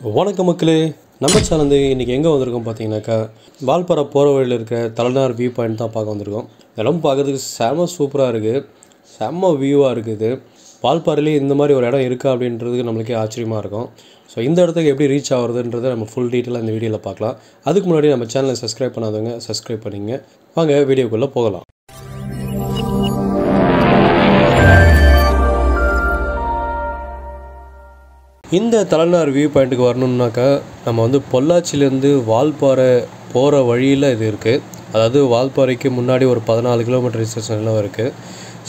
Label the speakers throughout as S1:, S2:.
S1: வணக்கம் மக்களே, நம்ம சேனல் இன்றைக்கி எங்கே வந்திருக்கோம் பார்த்தீங்கன்னாக்கா, வால்பாறை போகிற வழியில் இருக்கிற தலைநார் வியூ பாயிண்ட் தான் பார்க்க வந்திருக்கோம். இடம் பார்க்குறதுக்கு செம சூப்பராக இருக்குது, செம்ம வியூவாக இருக்குது. வால்பாறையிலே இந்த மாதிரி ஒரு இடம் இருக்கா அப்படின்றதுக்கு நம்மளுக்கே ஆச்சரியமாக இருக்கும். ஸோ இந்த இடத்துக்கு எப்படி ரீச் ஆகுறதுன்றதை நம்ம ஃபுல் டீட்டெயிலாக இந்த வீடியோவில் பார்க்கலாம். அதுக்கு முன்னாடி நம்ம சேனலை சப்ஸ்கிரைப் பண்ணாதவங்க சப்ஸ்கிரைப் பண்ணிங்க. வாங்க வீடியோக்குள்ளே போகலாம். இந்த தலைநார் வியூ பாயிண்ட்டுக்கு வரணுன்னாக்கா நம்ம பொள்ளாச்சியிலேருந்து வால்பாறை போகிற வழியில் இது இருக்குது. அதாவது வால்பாறைக்கு முன்னாடி ஒரு 14 கிலோமீட்டர் டிஸ்டன்ஸ்லாம் இருக்குது.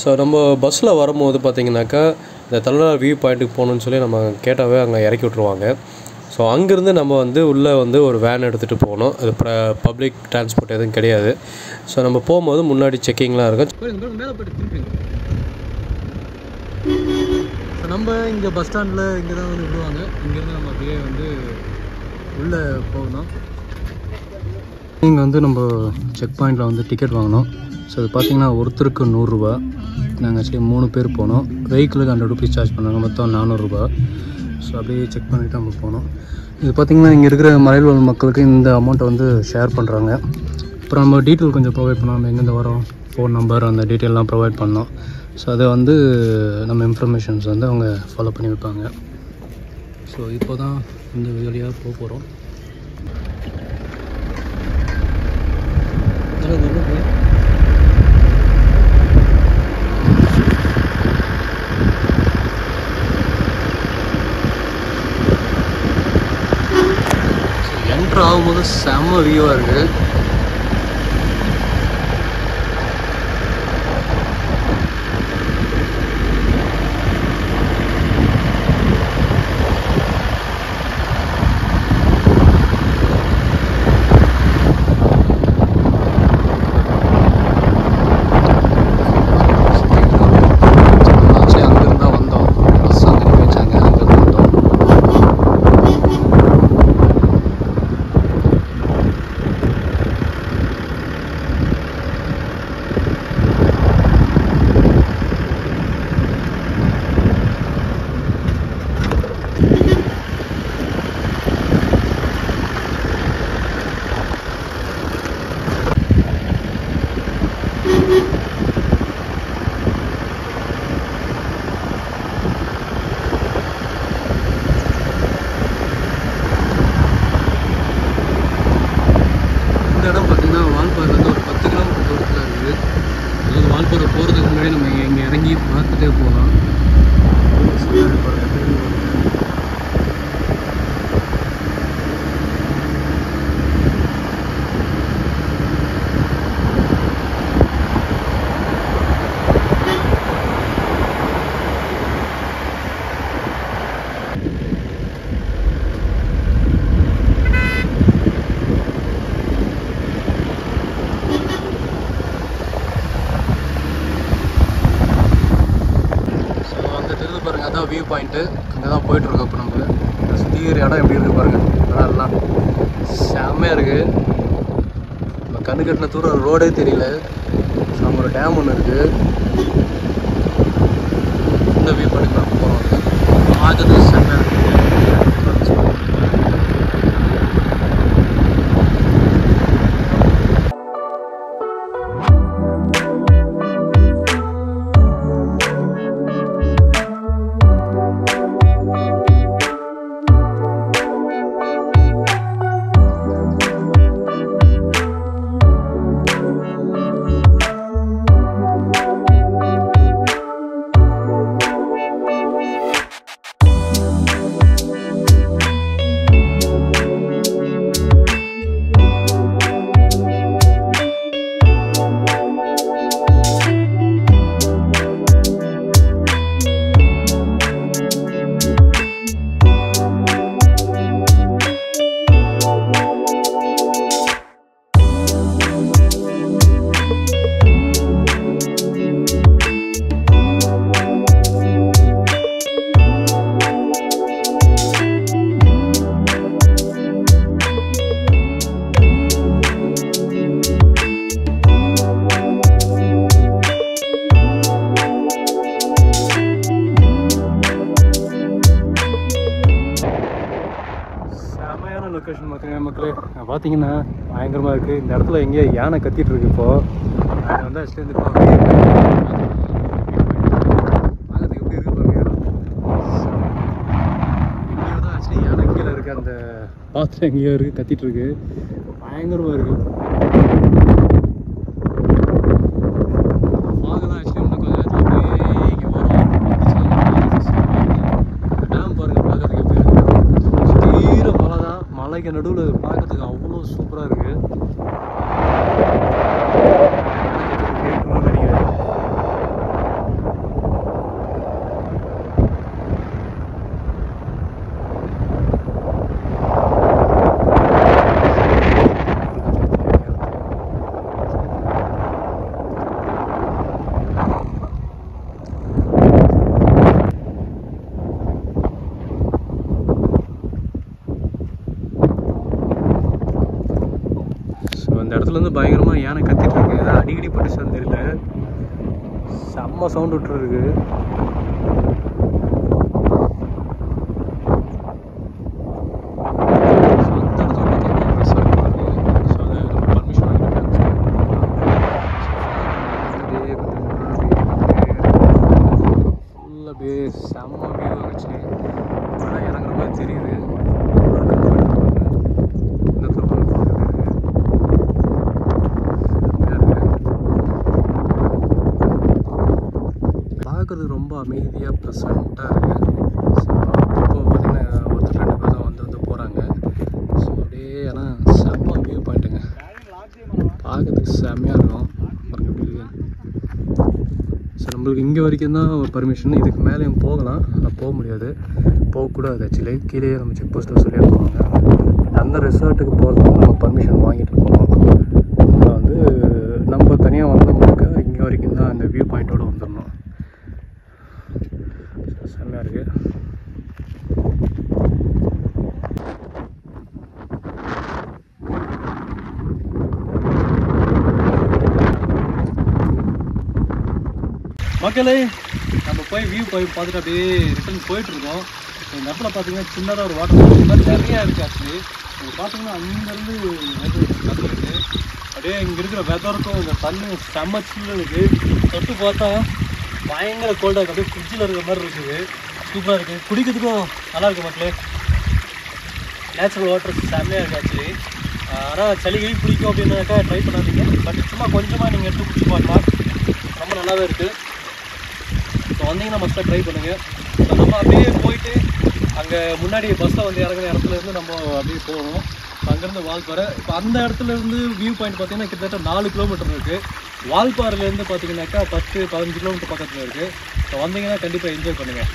S1: ஸோ நம்ம பஸ்ஸில் வரும்போது பார்த்திங்கனாக்கா இந்த தலைநார் வியூ பாயிண்ட்டுக்கு போகணுன்னு சொல்லி நம்ம கேட்டாவே அங்கே இறக்கி விட்ருவாங்க. ஸோ அங்கேருந்து நம்ம உள்ளே ஒரு வேன் எடுத்துகிட்டு போகணும். அது பப்ளிக் டிரான்ஸ்போர்ட் எதுவும் கிடையாது. ஸோ நம்ம போகும்போது முன்னாடி செக்கிங்லாம் இருக்கும். ஸோ நம்ம இங்கே பஸ் ஸ்டாண்டில் இங்கே தான் விடுவாங்க. இங்கேருந்து நம்ம அப்படியே உள்ளே போகணும். இங்கே நம்ம செக் பாயிண்டில் டிக்கெட் வாங்கினோம். ஸோ அது பார்த்திங்கன்னா ஒருத்தருக்கு 100 ரூபா. நாங்கள் ஆக்சுவலி 3 பேர் போனோம். வெஹிக்கிளுக்கு 100 ருபீஸ் சார்ஜ் பண்ணாங்க. மொத்தம் 400 ரூபா. ஸோ அப்படியே செக் பண்ணிவிட்டு நம்ம போனோம். இது பார்த்திங்கன்னா இங்கே இருக்கிற மலைவாழ் மக்களுக்கு இந்த அமௌண்ட்டை ஷேர் பண்ணுறாங்க. அப்புறம் நம்ம டீட்டெயில் கொஞ்சம் ப்ரொவைட் பண்ணோம். நம்ம எங்கேருந்து வரோம், ஃபோன் நம்பர், அந்த டீட்டெயிலெலாம் ப்ரொவைட் பண்ணோம். ஸோ அதை நம்ம இன்ஃபர்மேஷன்ஸ் அவங்க ஃபாலோ பண்ணி வைப்பாங்க. ஸோ இப்போ தான் இந்த வழியாக போக போகிறோம். என்ட்ரு ஆகும்போது செம்ம வியூவாக இருக்குது. இந்த இடம் பார்த்திங்கன்னா வால்பாறை ஒரு 10 கிலோமீட்டர் தூரத்தில் இருக்குது. அதாவது வால்பாறை போகிறதுக்கு முன்னாடி நம்ம இங்கே இறங்கி பார்த்துட்டே போகலாம். பாருங்கள், அதான் வியூ பாயிண்ட்டு. அங்கே தான் போயிட்டுருக்கோம். இப்போ நம்ம சுற்றி இடம் எப்படி இருக்குது பாருங்கள். அதெல்லாம் செம்மையாக இருக்குது. நம்ம கண்ணு கட்டின தூரம் ரோடே தெரியல. ஸோ அங்கே ஒரு டேம் ஒன்று இருக்குது. இந்த வியூ பாயிண்ட் நம்ம போகிறோம். பார்க்கறதுக்கு செம்மையாக இருக்குது. செமையான லொக்கேஷன் பார்த்தீங்கன்னா மக்களே, பார்த்தீங்கன்னா பயங்கரமாக இருக்குது. இந்த இடத்துல எங்கேயோ யானை கத்திட்டு இருக்கு. இப்போது அது வந்து ஆக்சுவலி வந்து இப்போ பார்க்கறதுக்கு எப்படி இருக்கு பாருங்க. இங்கேயோ தான் ஆக்சுவலி யானை கீழே இருக்குது. அந்த பாத்திரம் எங்கேயோ இருக்குது, கத்திட்டு இருக்கு. பயங்கரமாக இருக்குது. பார்க்கலாம் ஆக்சுவலி இன்னும் கொஞ்சம் நேரத்தில் அப்படியே இங்கே வரும். டேம் பாருங்கள், பார்க்கறதுக்கு எப்படி இருக்குது. தீர மலை தான், மலைக்கு நடுவில் பார்க்கறதுக்கு அவ்வளோ சூப்பராக இருக்குது. இந்த இடத்துல இருந்து பயங்கரமாக யானை கத்திட்டு இருக்கு. ஏதாவது அடிக்கடி பட்டுச்சான்னு தெரியல, செம்ம சவுண்ட் விட்டுருக்கு. ஃபுல்லாக அப்படியே செம்ம வியூ ஆச்சு. ஆனால் இறங்குற மாதிரி தெரியுது. பார்க்குறது ரொம்ப அமைதியாக ப்ளசண்ட்டாக இருக்குது. ஸோ இப்போ பார்த்தீங்கன்னா ஒருத்தர் 2 பேர் தான் வந்து போகிறாங்க. ஸோ அப்படியே ஆனால் செம்ம வியூ பாயிண்ட்டுங்க, பார்க்கறதுக்கு செம்மையாக இருக்கும். பாருங்க எப்படி இருக்கு. ஸோ நம்மளுக்கு இங்கே வரைக்கும் தான் பர்மிஷன், இதுக்கு மேலேயும் போகலாம். ஆனால் போக முடியாது, போகக்கூடாது ஆக்சுவலி. கீழே நம்ம செக் போஸ்ட்டில் சொல்லியிருப்பாங்க. அந்த ரெசார்ட்டுக்கு போகிறதுக்கு நம்ம பர்மிஷன் வாங்கிட்டு போகணும். ஆனால் வந்து நம்ம தனியாக வந்தோம்னாக்கா இங்கே வரைக்கும் தான் அந்த வியூ பாயிண்ட்டோடு வந்துடணும். செம்மையாக இருக்குது. மக்களே, நம்ம போய் வியூ போய் பார்த்துட்டு அப்படியே ரிட்டர்ன் போயிட்டுருக்கோம். இந்த இடத்துல பார்த்தீங்கன்னா சின்னதாக ஒரு வாட்டர் ஃபால்ஸ் மாதிரி நிறையா இருக்குது. ஆக்சுவலி இது பார்த்தீங்கன்னா அங்கேருந்து தண்ணி இருக்குது. அப்படியே இங்கே இருக்கிற வெதருக்கும் இந்த தண்ணி செம்ம சில்லுன்னு இருக்குது. தொட்டு பார்த்தா பயங்கர கோல்டாக இருக்குது, அப்படியே ஃப்ரிட்ஜில் இருக்கிற மாதிரி இருக்குது. சூப்பராக இருக்குது, குடிக்கிறதுக்கும் நல்லா இருக்குது மக்களே. நேச்சுரல் வாட்டர் செம்மையாக இருக்குது ஆக்சுவலி. ஆனால் சளி கிளி பிடிக்கும் அப்படின்னாக்கா ட்ரை பண்ணாதீங்க. பட் சும்மா கொஞ்சமாக நீங்கள் எடுத்து குடிச்சு பார்க்கலாம், ரொம்ப நல்லாவே இருக்குது. ஸோ வந்தீங்கன்னா மஸ்ட்டாக ட்ரை பண்ணுங்கள். ஸோ நம்ம அப்படியே போயிட்டு அங்கே முன்னாடி பஸ்ஸில் வந்து இறங்குற இடத்துலேருந்து நம்ம அப்படியே போகணும். அங்கேருந்து வால்பாறை. இப்போ அந்த இடத்துலேருந்து வியூ பாயிண்ட் பார்த்தீங்கன்னா கிட்டத்தட்ட 4 கிலோமீட்டர் இருக்குது. வால்பாறையிலேருந்து பார்த்தீங்கன்னாக்கா 10-15 கிலோமீட்டர் பக்கத்தில் இருக்குது. ஸோ வந்தீங்கன்னா கண்டிப்பாக என்ஜாய் பண்ணுங்கள்.